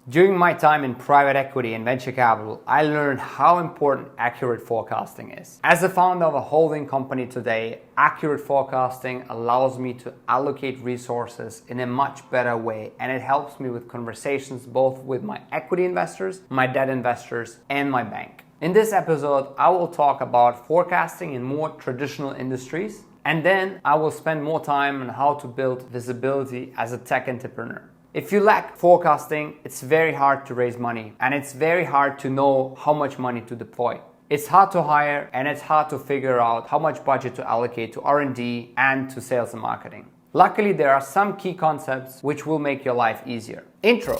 During my time in private equity and venture capital, I learned how important accurate forecasting is. As the founder of a holding company today, accurate forecasting allows me to allocate resources in a much better way, and it helps me with conversations both with my equity investors, my debt investors, and my bank. In this episode, I will talk about forecasting in more traditional industries, and then I will spend more time on how to build visibility as a tech entrepreneur. If you lack forecasting, it's very hard to raise money, and it's very hard to know how much money to deploy. It's hard to hire, and it's hard to figure out how much budget to allocate to R&D and to sales and marketing. Luckily, there are some key concepts which will make your life easier. Intro.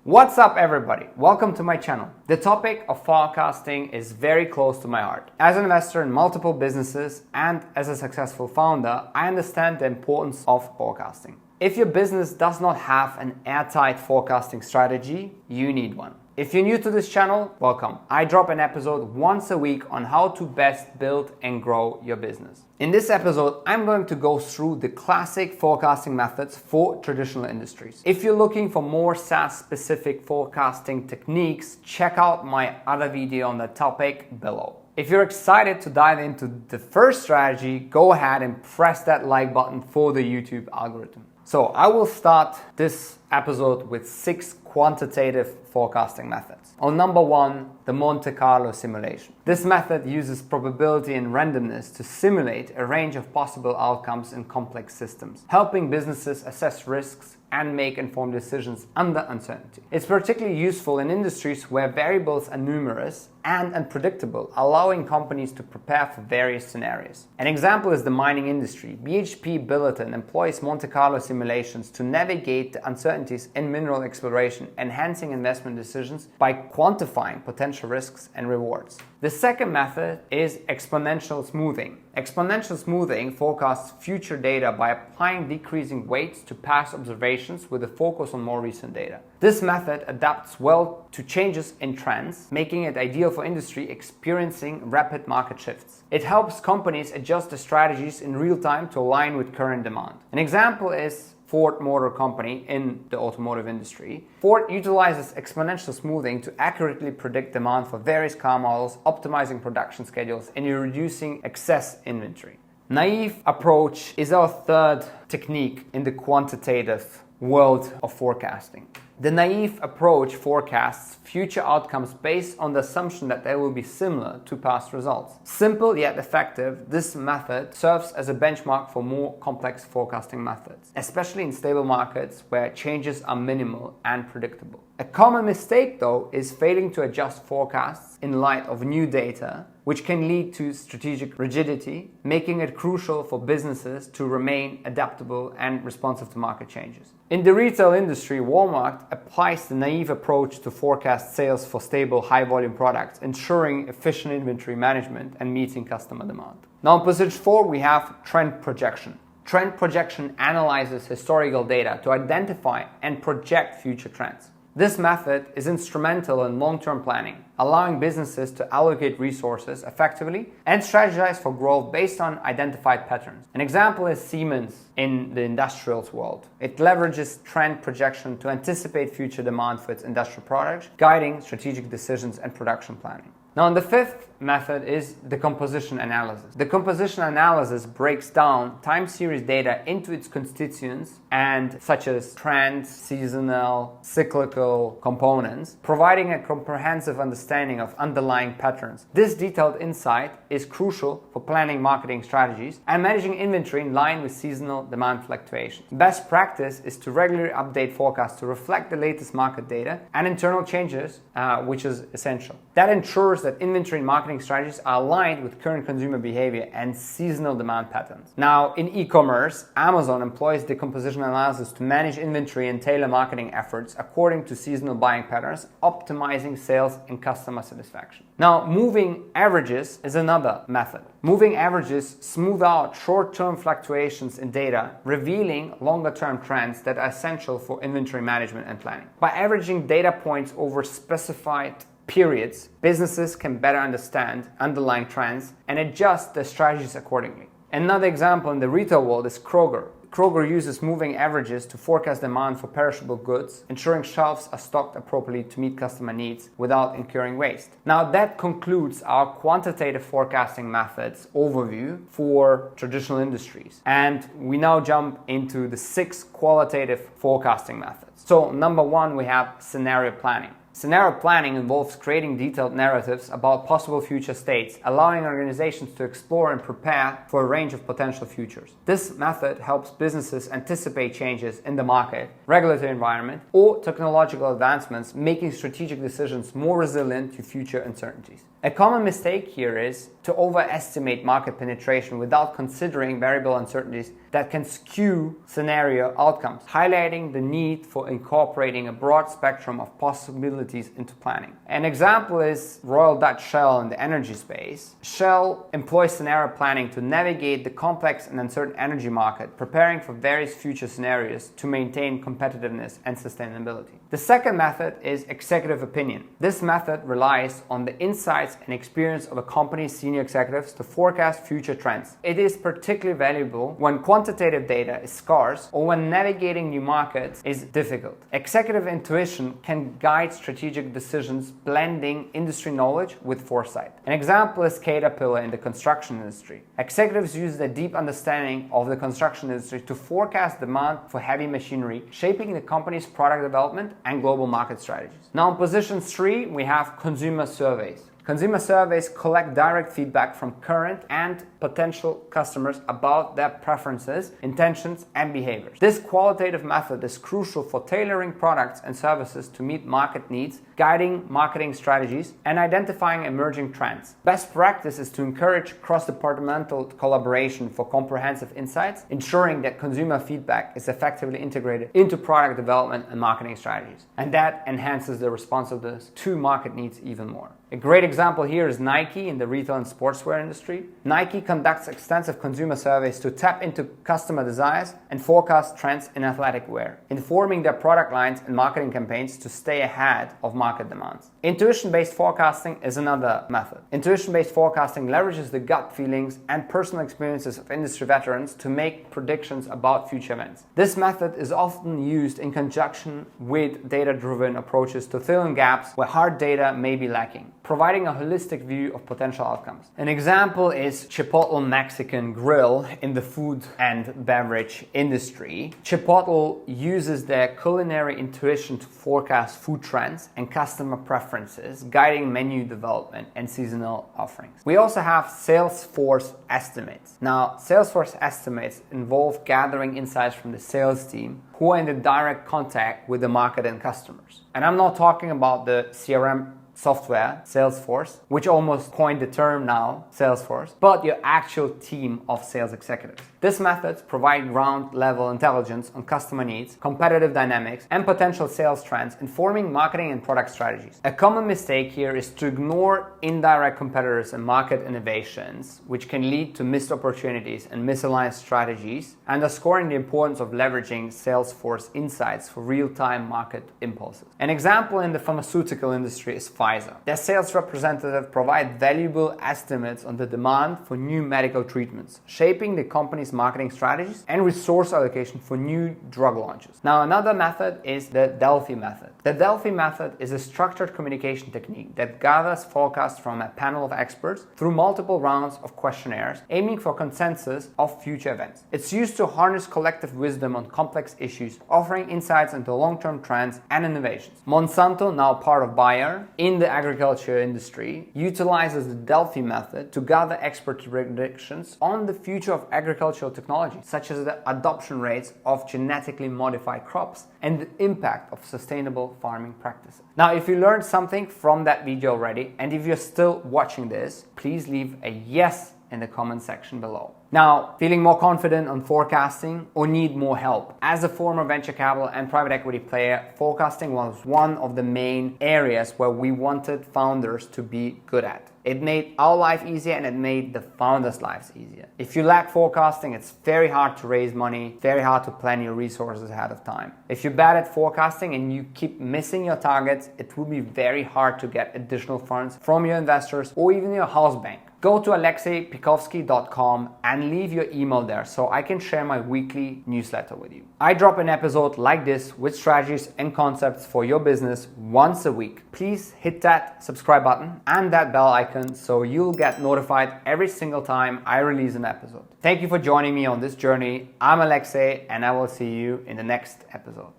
What's up, everybody? Welcome to my channel. The topic of forecasting is very close to my heart. As an investor in multiple businesses and as a successful founder, I understand the importance of forecasting. If your business does not have an airtight forecasting strategy, you need one. If you're new to this channel, welcome. I drop an episode once a week on how to best build and grow your business. In this episode, I'm going to go through the classic forecasting methods for traditional industries. If you're looking for more SaaS-specific forecasting techniques, check out my other video on the topic below. If you're excited to dive into the first strategy, go ahead and press that like button for the YouTube algorithm. So I will start this episode with 6 quantitative forecasting methods. On number 1, the Monte Carlo simulation. This method uses probability and randomness to simulate a range of possible outcomes in complex systems, helping businesses assess risks and make informed decisions under uncertainty. It's particularly useful in industries where variables are numerous and unpredictable, allowing companies to prepare for various scenarios. An example is the mining industry. BHP Billiton employs Monte Carlo simulations to navigate the uncertainties in mineral exploration, enhancing investment decisions by quantifying potential risks and rewards. The second method is exponential smoothing. Exponential smoothing forecasts future data by applying decreasing weights to past observations with a focus on more recent data. This method adapts well to changes in trends, making it ideal for industry experiencing rapid market shifts. It helps companies adjust their strategies in real time to align with current demand. An example is Ford Motor Company in the automotive industry. Ford utilizes exponential smoothing to accurately predict demand for various car models, optimizing production schedules and reducing excess inventory. Naive approach is our third technique in the quantitative world of forecasting. The naive approach forecasts future outcomes based on the assumption that they will be similar to past results. Simple yet effective, this method serves as a benchmark for more complex forecasting methods, especially in stable markets where changes are minimal and predictable. A common mistake, though, is failing to adjust forecasts in light of new data, which can lead to strategic rigidity, making it crucial for businesses to remain adaptable and responsive to market changes. In the retail industry, Walmart applies the naive approach to forecast sales for stable, high-volume products, ensuring efficient inventory management and meeting customer demand. Now, in position 4, we have trend projection. Trend projection analyzes historical data to identify and project future trends. This method is instrumental in long-term planning, allowing businesses to allocate resources effectively and strategize for growth based on identified patterns. An example is Siemens in the industrials world. It leverages trend projection to anticipate future demand for its industrial products, guiding strategic decisions and production planning. Now, the fifth method is the composition analysis. The composition analysis breaks down time series data into its constituents and such as trends, seasonal, cyclical components, providing a comprehensive understanding of underlying patterns. This detailed insight is crucial for planning marketing strategies and managing inventory in line with seasonal demand fluctuations. Best practice is to regularly update forecasts to reflect the latest market data and internal changes, which is essential. That ensures that inventory and marketing strategies are aligned with current consumer behavior and seasonal demand patterns. Now, in e-commerce, Amazon employs the composition analysis to manage inventory and tailor marketing efforts according to seasonal buying patterns, optimizing sales and customer satisfaction. Now, moving averages is another method. Moving averages smooth out short-term fluctuations in data, revealing longer-term trends that are essential for inventory management and planning. By averaging data points over specified periods, businesses can better understand underlying trends and adjust their strategies accordingly. Another example in the retail world is Kroger. Kroger uses moving averages to forecast demand for perishable goods, ensuring shelves are stocked appropriately to meet customer needs without incurring waste. Now that concludes our quantitative forecasting methods overview for traditional industries. And we now jump into the 6 qualitative forecasting methods. So number 1, we have scenario planning. Scenario planning involves creating detailed narratives about possible future states, allowing organizations to explore and prepare for a range of potential futures. This method helps businesses anticipate changes in the market, regulatory environment, or technological advancements, making strategic decisions more resilient to future uncertainties. A common mistake here is to overestimate market penetration without considering variable uncertainties that can skew scenario outcomes, highlighting the need for incorporating a broad spectrum of possibilities into planning. An example is Royal Dutch Shell in the energy space. Shell employs scenario planning to navigate the complex and uncertain energy market, preparing for various future scenarios to maintain competitiveness and sustainability. The second method is executive opinion. This method relies on the insights and experience of a company's senior executives to forecast future trends. It is particularly valuable when quantitative data is scarce or when navigating new markets is difficult. Executive intuition can guide strategic decisions, blending industry knowledge with foresight. An example is Caterpillar in the construction industry. Executives use their deep understanding of the construction industry to forecast demand for heavy machinery, shaping the company's product development and global market strategies. Now in position 3, we have consumer surveys. Consumer surveys collect direct feedback from current and potential customers about their preferences, intentions, and behaviors. This qualitative method is crucial for tailoring products and services to meet market needs, guiding marketing strategies, and identifying emerging trends. Best practice is to encourage cross-departmental collaboration for comprehensive insights, ensuring that consumer feedback is effectively integrated into product development and marketing strategies. And that enhances the responsiveness to market needs even more. A great example here is Nike in the retail and sportswear industry. Nike conducts extensive consumer surveys to tap into customer desires and forecast trends in athletic wear, informing their product lines and marketing campaigns to stay ahead of market demands. Intuition-based forecasting is another method. Intuition-based forecasting leverages the gut feelings and personal experiences of industry veterans to make predictions about future events. This method is often used in conjunction with data-driven approaches to fill in gaps where hard data may be lacking, providing a holistic view of potential outcomes. An example is Chipotle Mexican Grill in the food and beverage industry. Chipotle uses their culinary intuition to forecast food trends and customer preferences, guiding menu development and seasonal offerings. We also have Salesforce estimates. Now, Salesforce estimates involve gathering insights from the sales team who are in the direct contact with the market and customers. And I'm not talking about the CRM software, Salesforce, which almost coined the term now, Salesforce, but your actual team of sales executives. These methods provide ground-level intelligence on customer needs, competitive dynamics, and potential sales trends, informing marketing and product strategies. A common mistake here is to ignore indirect competitors and market innovations, which can lead to missed opportunities and misaligned strategies, underscoring the importance of leveraging Salesforce insights for real-time market impulses. An example in the pharmaceutical industry is Pfizer. Their sales representative provide valuable estimates on the demand for new medical treatments, shaping the company's marketing strategies and resource allocation for new drug launches. Now, another method is the Delphi method. The Delphi method is a structured communication technique that gathers forecasts from a panel of experts through multiple rounds of questionnaires, aiming for consensus of future events. It's used to harness collective wisdom on complex issues, offering insights into long-term trends and innovations. Monsanto, now part of Bayer, in the agriculture industry, utilizes the Delphi method to gather expert predictions on the future of agricultural technology, such as the adoption rates of genetically modified crops and the impact of sustainable farming practices. Now, if you learned something from that video already, and if you're still watching this, please leave a yes in the comment section below. Now, feeling more confident on forecasting or need more help? As a former venture capital and private equity player, forecasting was one of the main areas where we wanted founders to be good at. It made our life easier and it made the founders' lives easier. If you lack forecasting, it's very hard to raise money, very hard to plan your resources ahead of time. If you're bad at forecasting and you keep missing your targets, it will be very hard to get additional funds from your investors or even your house bank. go to alexejpikovsky.com and leave your email there so I can share my weekly newsletter with you. I drop an episode like this with strategies and concepts for your business once a week. Please hit that subscribe button and that bell icon so you'll get notified every single time I release an episode. Thank you for joining me on this journey. I'm Alexej and I will see you in the next episode.